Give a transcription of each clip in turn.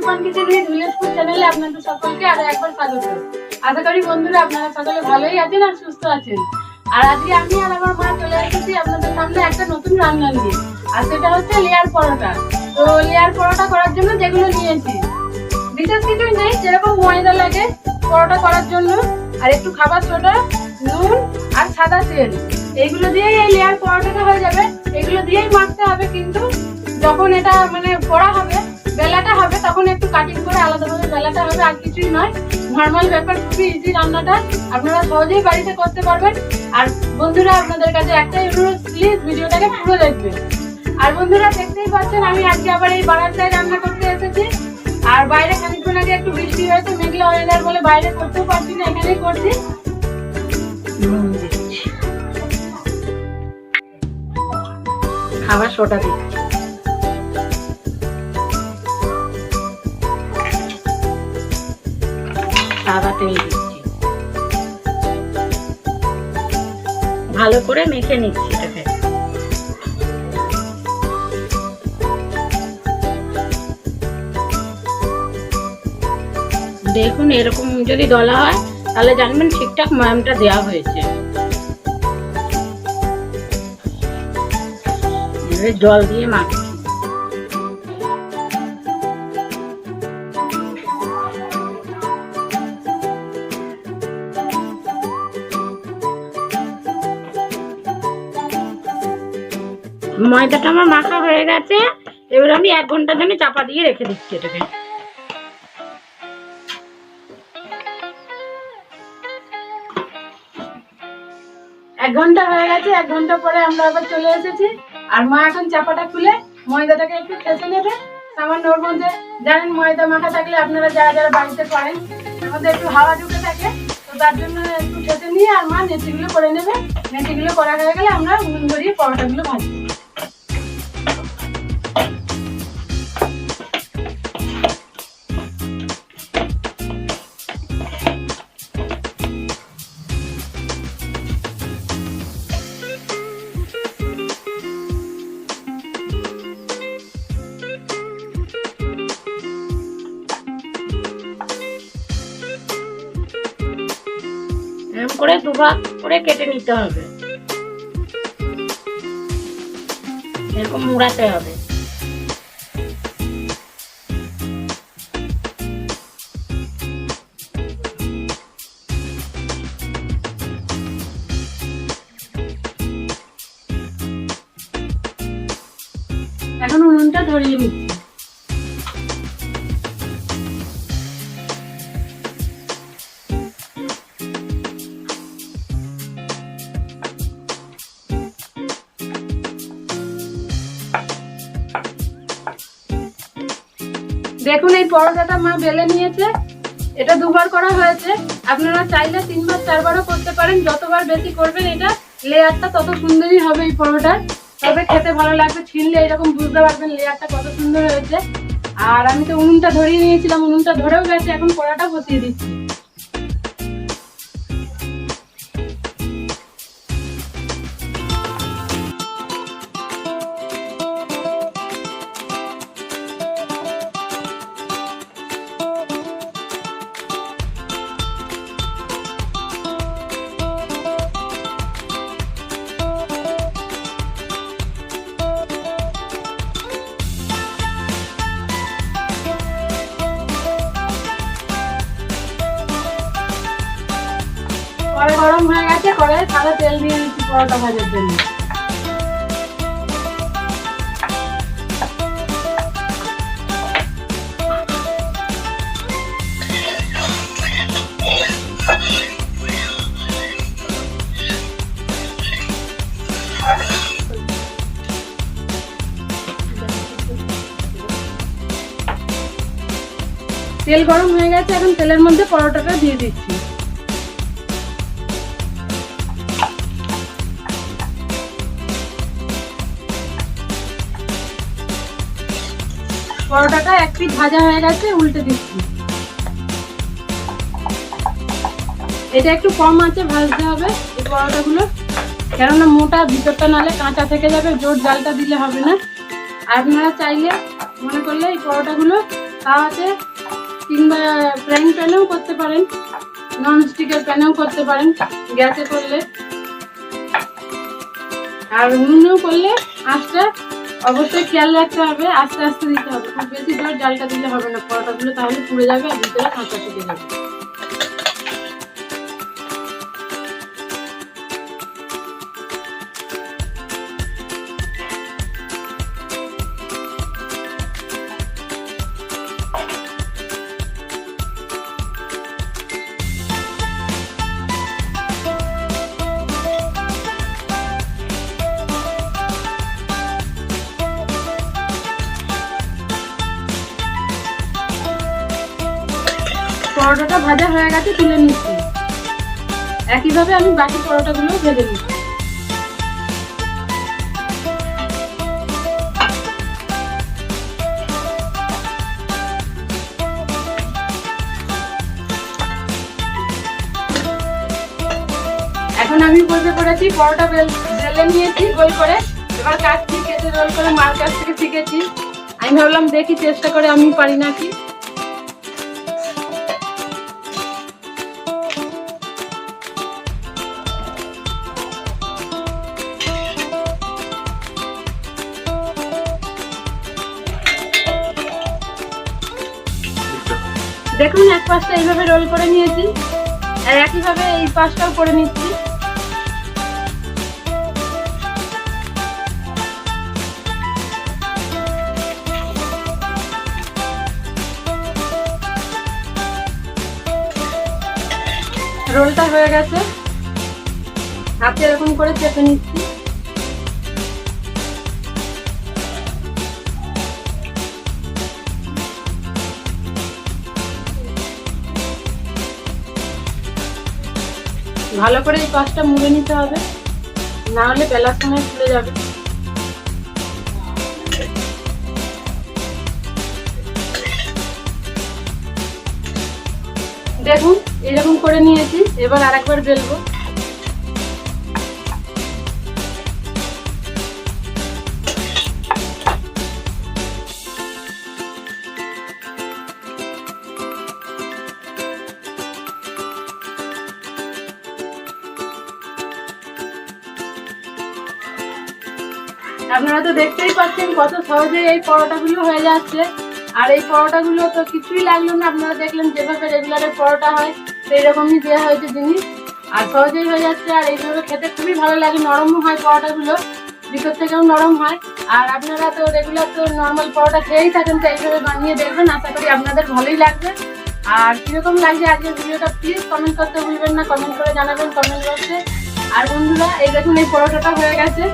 সুপান kitchen with village food চ্যানেলে আপনাদের সকলকে আরো একবার স্বাগত। আশা করি বন্ধুরা আপনারা সকলে ভালোই আছেন আর সুস্থ আছেন। আর আজকে আমি আর আমার মা চলে এসেছি আপনাদের সামনে একটা নতুন রান্না নিয়ে, আর সেটা হচ্ছে লেয়ার পরোটা। তো লেয়ার পরোটা করার জন্য যেগুলো নিয়েছি বিশেষ কিছুই নেই, যেরকম ময়দা লাগে পরোটা করার জন্য, আর একটু খাবার সোডা, নুন আর সাদা তেল, এইগুলো দিয়েই এই লেয়ার পরোটাটা হয়ে যাবে। এগুলো দিয়েই মাখতে হবে, কিন্তু যখন এটা মানে করা হবে, বেলাটা হবে, তখন একটু কাটিং করে আলাদাভাবে বেলাটা হবে, আর কিছুই নয়। নর্মাল ব্যাপার, খুবই ইজি রান্নাটা, আপনারা সহজেই বাড়িতে করতে পারবেন। আর বন্ধুরা আপনাদের কাছে একটাই অনুরোধ, প্লিজ ভিডিওটাকে পুরো দেখবেন। আর বন্ধুরা দেখতেই পাচ্ছেন আমি আজকে আবার এই বারান্দায় রান্না করতে এসেছি। আর বাইরে খানিকক্ষণ আগে একটু বৃষ্টি হয়েছে, মেঘলা ওয়েদার বলে বাইরে করতেও পারছি না, এখানেই করছি। খাবার সোটা দিচ্ছি, সাদা তেল দিচ্ছি, ভালো করে মেখে নিচ্ছি এটাকে। দেখুন এরকম যদি দলা হয় তাহলে জানবেন ঠিকঠাক ময়ামটা দেওয়া হয়েছে। জল দিয়ে মাখছি। ময়দাটা আমার মাখা হয়ে গেছে, এবার আমি 1 ঘন্টার জন্য চাপা দিয়ে রেখে দিচ্ছি এটাকে। এক ঘন্টা হয়ে গেছে, 1 ঘন্টা পরে আমরা আবার চলে এসেছি। আর মা এখন চাপাটা খুলে ময়দাটাকে একটু ঠেসে নেবে সামান্য। ওর মধ্যে জানেন ময়দা মাখা থাকলে আপনারা যারা যারা বাড়িতে করেন, এর মধ্যে একটু হাওয়া ঢুকে থাকে, তো তার জন্য একটু ঠেসে নিয়ে আর মা নেতিগুলো করে নেবে। নেতিগুলো করা হয়ে গেলে আমরা উনুন ধরিয়ে পরোটাগুলো ভাজবো। এরকম করে দুভাগ করে কেটে নিতে হবে, এরকম মুড়াতে হবে। এখন উনুনটা ধরিয়ে নিচ্ছি। দেখুন এই পরোটাটা মা বেলে নিয়েছে, এটা 2বার করা হয়েছে। আপনারা চাইলে 3বার 4বারও করতে পারেন, যতবার বেশি করবেন এটা লেয়ারটা তত সুন্দরই হবে এই পরোটার, তবে খেতে ভালো লাগবে। ছিললে এরকম বুঝতে পারবেন লেয়ারটা কত সুন্দর হয়েছে। আর আমি তো উনুনটা ধরিয়ে নিয়েছিলাম, উনুনটা ধরেও গেছে, এখন কড়াটা বসিয়ে দিচ্ছি। কড়াই গরম হয়ে গেছে, কড়াইয়ে সাদা তেল দিয়ে দিচ্ছি পরোটা ভাজার জন্য। তেল গরম হয়ে গেছে, এখন তেলের মধ্যে পরোটাটা দিয়ে দিচ্ছি। পরোটাটা 1 পিঠ ভাজা হয়ে গেছে, উল্টে দিচ্ছি। এটা একটু কম আঁচে ভাজতে হবে এই পরোটাগুলো, কেননা মোটা ভিতরটা নালে কাঁচা থেকে যাবে, জোর জালটা দিলে হবে না। আর আপনারা চাইলে মনে করলে এই পরোটাগুলো তাওয়াতে কিংবা ফ্রাইং প্যানেও করতে পারেন, নন স্টিকের প্যানেও করতে পারেন, গ্যাসে করলে। আর উনুনেও করলে আঁচটা অবশ্যই খেয়াল রাখতে হবে, আস্তে আস্তে দিতে হবে, খুব বেশি জোর জালটা দিলে হবে না, পরোটাগুলো তাহলে পুড়ে যাবে আর ভিতরে কাঁচা থেকে যাবে। পরোটাটা ভাজা হয়ে গেছে, তুলে নিচ্ছি। একইভাবে আমি বাকি পরোটাগুলো ভেজে নিচ্ছি। এখন আমি বসে পড়েছি, পরোটা বেলে নিয়েছি গোল করে, এবার কাটছি, কেটে রোল করে মার কাছ থেকে শিখেছি। আমি ভাবলাম দেখি চেষ্টা করে আমি পারি নাকি। দেখুন এক পাশটা এইভাবে রোল করে নিয়েছি, আর একইভাবে এই পাশটাও করে নিচ্ছি। রোলটা হয়ে গেছে, হাতে এরকম করে চেপে নিচ্ছি। ভালো করে এই পাশটা মুড়ে নিতে হবে, না হলে বেলার সময় ফুলে যাবে। দেখুন এরকম করে নিয়েছি, এবার আরেকবার বেলবো। আপনারা তো দেখতেই পাচ্ছেন কত সহজে এই পরোটাগুলো হয়ে যাচ্ছে। আর এই পরোটাগুলো তো কিছুই লাগলো না, আপনারা দেখলেন যেভাবে রেগুলারের পরোটা হয় সেই রকমই দেওয়া হয়েছে জিনিস, আর সহজেই হয়ে যাচ্ছে। আর এইভাবে খেতে খুবই ভালো লাগে, নরমও হয় পরোটাগুলো, ভিতর থেকেও নরম হয়। আর আপনারা তো রেগুলার তো নর্মাল পরোটা খেয়েই থাকেন, তো এইভাবে বানিয়ে দেখবেন, আশা করি আপনাদের ভালোই লাগবে। আর কিরকম লাগছে আজকের ভিডিওটা প্লিজ কমেন্ট করতে ভুলবেন না, কমেন্ট করে জানাবেন কমেন্ট বক্সে। আর বন্ধুরা এই দেখুন এই পরোটাটা হয়ে গেছে।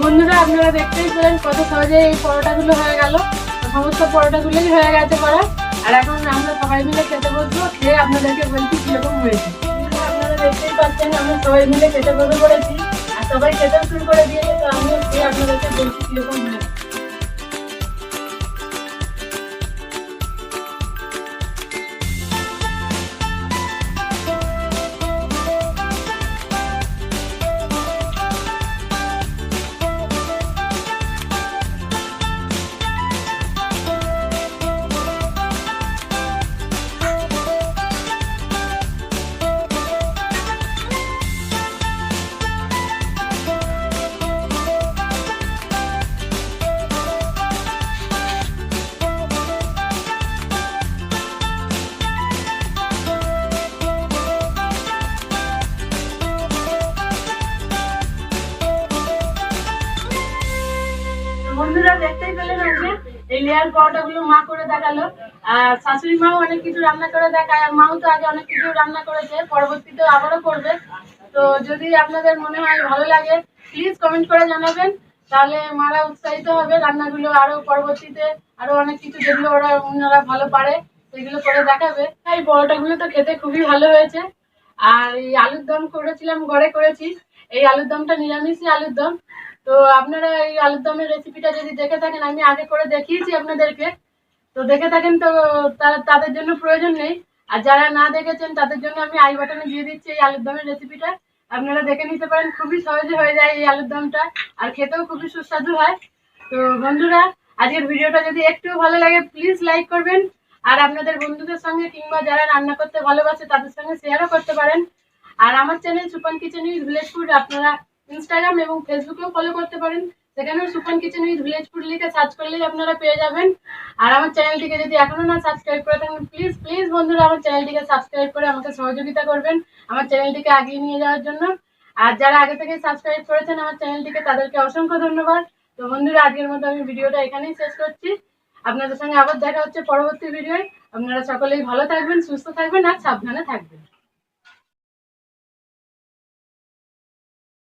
বন্ধুরা আপনারা দেখতেই পেলেন কত সহজে এই পরোটাগুলো হয়ে গেল, সমস্ত পরোটাগুলোই হয়ে গেছে করা। আর এখন আমরা সবাই মিলে খেতে বসবো, খেয়ে আপনাদেরকে বলছি কিরকম হয়েছে। আপনারা দেখতেই পাচ্ছেন আমরা সবাই মিলে খেতে বসে পড়েছি, আর সবাই খেতেও শুরু করে দিয়েছে, তো আমিও খেয়ে আপনাদেরকে বলছি কিরকম হয়েছে। বন্ধুরা দেখতেই পেলেন আজকে এই লেয়ার পরোটাগুলো মা করে দেখালো, আর শাশুড়ি মাও অনেক কিছু রান্না করে দেখায়, আর মাও তো আগে অনেক কিছু রান্না করেছে, পরবর্তীতে আবারও করবে। তো যদি আপনাদের মনে হয় ভালো লাগে প্লিজ কমেন্ট করে জানাবেন, তাহলে মারা উৎসাহিত হবে রান্নাগুলো আরো পরবর্তীতে আরো অনেক কিছু যেগুলো ওনারা ভালো পারে সেগুলো করে দেখাবে। এই পরোটাগুলো তো খেতে খুবই ভালো হয়েছে। আর এই আলুর দম করেছিলাম, ঘরে করেছি, এই আলুর দমটা নিরামিষই আলুর দম। তো আপনারা এই আলুর দমের রেসিপিটা যদি দেখে থাকেন, আমি আগে করে দেখিয়েছি আপনাদেরকে, তো দেখে থাকেন তো তাদের জন্য প্রয়োজন নেই। আর যারা না দেখেছেন তাদের জন্য আমি আই বাটনে দিয়ে দিচ্ছি এই আলুর দমের রেসিপিটা, আপনারা দেখে নিতে পারেন। খুবই সহজে হয়ে যায় এই আলুর দমটা, আর খেতেও খুবই সুস্বাদু হয়। তো বন্ধুরা, আজকের ভিডিওটা যদি একটু ভালো লাগে প্লিজ লাইক করবেন, আর আপনাদের বন্ধুদের সঙ্গে কিংবা যারা রান্না করতে ভালোবাসে তাদের সঙ্গে শেয়ারও করতে পারেন। আর আমার channel Supan kitchen with village food আপনারা ইনস্টাগ্রাম এবং ফেসবুকেও ফলো করতে পারেন, সেখানেও Supan kitchen with village food লিখে সার্চ করলেই আপনারা পেয়ে যাবেন। আর আমার চ্যানেলটিকে যদি এখনো না সাবস্ক্রাইব করে থাকেন, প্লিজ প্লিজ বন্ধুরা আমার চ্যানেলটিকে সাবস্ক্রাইব করে আমাকে সহযোগিতা করবেন আমার চ্যানেলটিকে এগিয়ে নিয়ে যাওয়ার জন্য। আর যারা আগে থেকে সাবস্ক্রাইব করেছেন আমার চ্যানেলটিকে, তাদেরকে অসংখ্য ধন্যবাদ। তো বন্ধুরা, আজকের মতো আমি ভিডিওটা এখানেই শেষ করছি। আপনাদের সঙ্গে আবার দেখা হচ্ছে পরবর্তী ভিডিওয়। আপনারা সকলেই ভালো থাকবেন, সুস্থ থাকবেন আর সাবধানে থাকবেন।